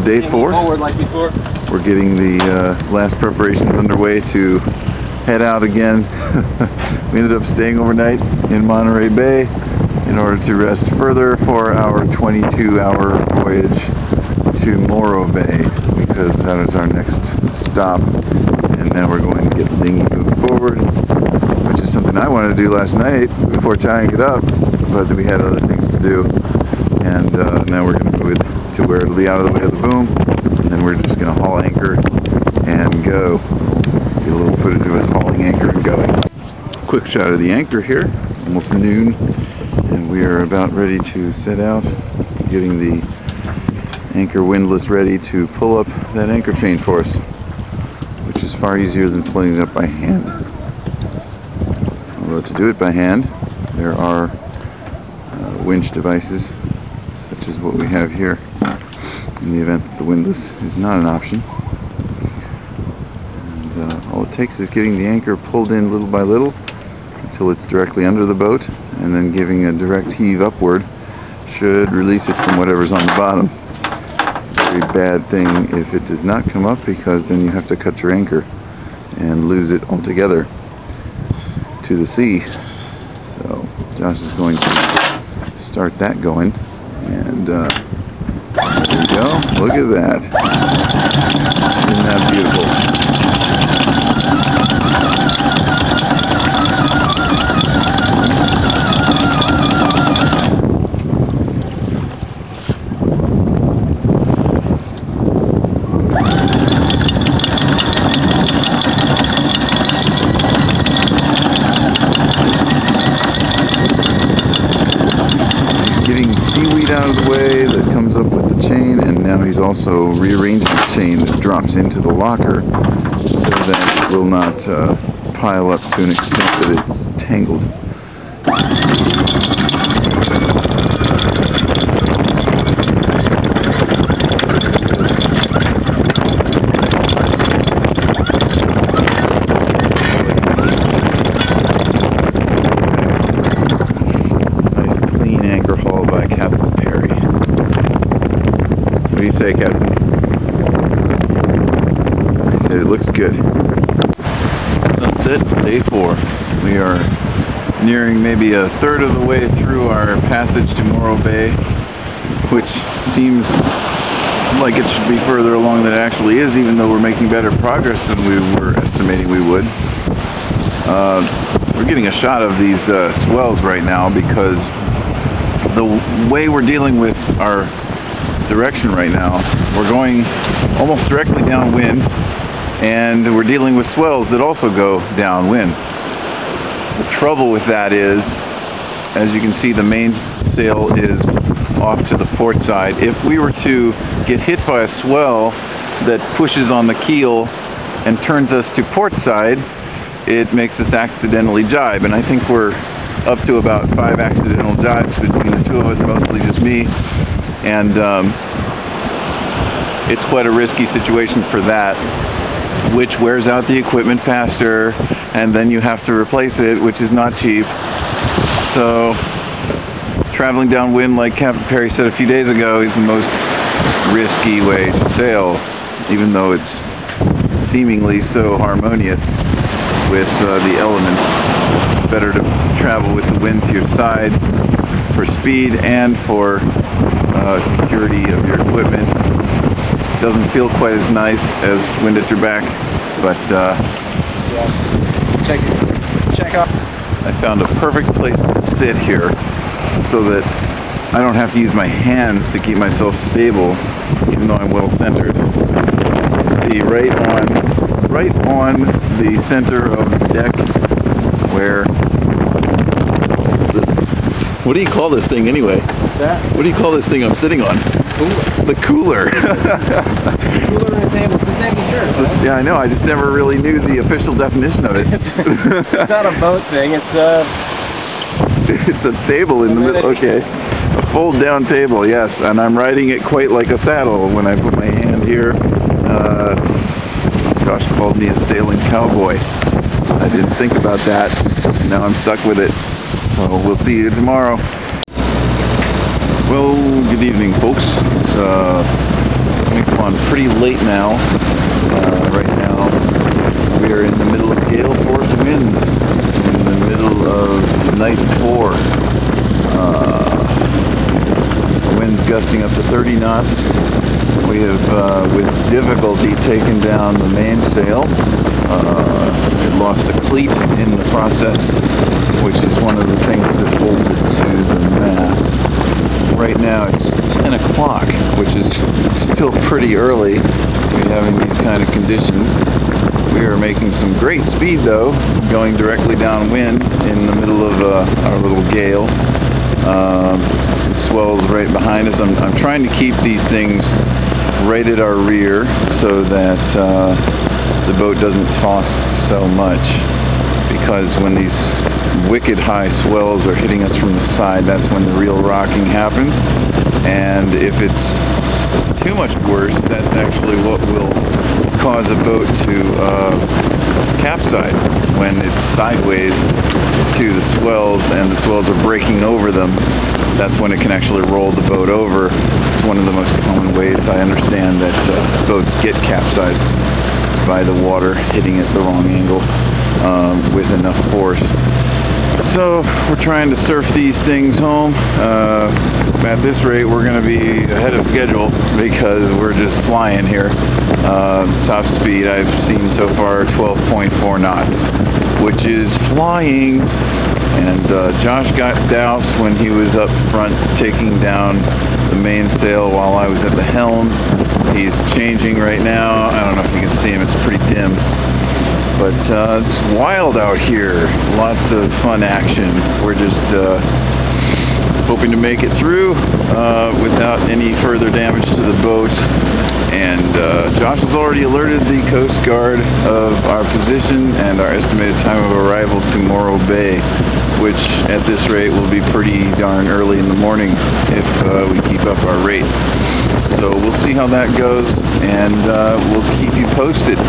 day 4. Forward like before. We're getting the last preparations underway to head out again. We ended up staying overnight in Monterey Bay in order to rest further for our 22-hour voyage to Morrow Bay, because that is our next stop. And now we're going to get the dinghy moved forward, which is something I wanted to do last night before tying it up, but we had other things to do. And now we're going to move it to where it'll be out of the way of the boom, and then we're just going to haul anchor and go. Get a little footage of us hauling anchor and going. Quick shot of the anchor here, almost noon, and we are about ready to set out, getting the anchor windlass ready to pull up that anchor chain for us, which is far easier than pulling it up by hand. Although to do it by hand, there are winch devices, such as what we have here, in the event that the windlass is not an option. And all it takes is getting the anchor pulled in little by little until it's directly under the boat, and then giving a direct heave upward should release it from whatever's on the bottom. Very bad thing if it does not come up, because then you have to cut your anchor and lose it altogether to the sea. So Josh is going to start that going, and there we go. Look at that. Isn't that beautiful? Out of the way that comes up with the chain, and now he's also rearranging the chain that drops into the locker so that it will not pile up to an extent that it's tangled. Captain. It looks good. That's it, day 4. We are nearing maybe a third of the way through our passage to Morrow Bay, which seems like it should be further along than it actually is, even though we're making better progress than we were estimating we would. We're getting a shot of these swells right now, because the way we're dealing with our direction right now, we're going almost directly downwind, and we're dealing with swells that also go downwind. The trouble with that is, as you can see, the mainsail is off to the port side. If we were to get hit by a swell that pushes on the keel and turns us to port side, it makes us accidentally jibe, and I think we're up to about 5 accidental jibes between the two of us, mostly just me. And it's quite a risky situation for that, which wears out the equipment faster, and then you have to replace it, which is not cheap. So traveling downwind, like Captain Perry said a few days ago, is the most risky way to sail, even though it's seemingly so harmonious with the elements. It's better to travel with the wind to your side for speed and for security of your equipment. Doesn't feel quite as nice as wind at your back, but check out. I found a perfect place to sit here so that I don't have to use my hands to keep myself stable, even though I'm well centered. See, right on the center of the deck, where what do you call this thing anyway? What do you call this thing I'm sitting on? The cooler. Cooler and table. It's the same shirt, right? Yeah, I know. I just never really knew the official definition of it. It's not a boat thing. It's a table in the middle. Okay. A fold-down table, yes. And I'm riding it quite like a saddle when I put my hand here. Josh called me a sailing cowboy. I didn't think about that. Now I'm stuck with it. So we'll see you tomorrow. Well, good evening, folks. coming on pretty late now. Right now we are in the middle of gale force winds, in the middle of night 4. Winds gusting up to 30 knots. We have, with difficulty, taken down the mainsail. It lost a cleat in the process, which is one of the things that holds it to the mast. Right now it's 10 o'clock, which is still pretty early to be having these kind of conditions. We are making some great speed, though, going directly downwind in the middle of our little gale. Swells right behind us. I'm trying to keep these things right at our rear so that the boat doesn't toss so much, because when these wicked high swells are hitting us from the side, that's when the real rocking happens. And if it's too much worse, that's actually what will cause a boat to capsize, when it's sideways to the swells and the swells are breaking over them. That's when it can actually roll the boat over. It's one of the most common ways I understand that boats get capsized, by the water hitting at the wrong angle with enough force. So we're trying to surf these things home. At this rate, we're going to be ahead of schedule because we're just flying here. Top speed I've seen so far 12.4 knots, which is flying. And Josh got doused when he was up front taking down the mainsail while I was at the helm. He's changing right now. I don't know if you can see him, it's pretty dim. But it's wild out here. Lots of fun action. We're just hoping to make it through without any further damage to the boat. And Josh has already alerted the Coast Guard of our position and our estimated time of arrival to Morrow Bay, which at this rate will be pretty darn early in the morning if we keep up our rate. So we'll see how that goes, and we'll keep you posted.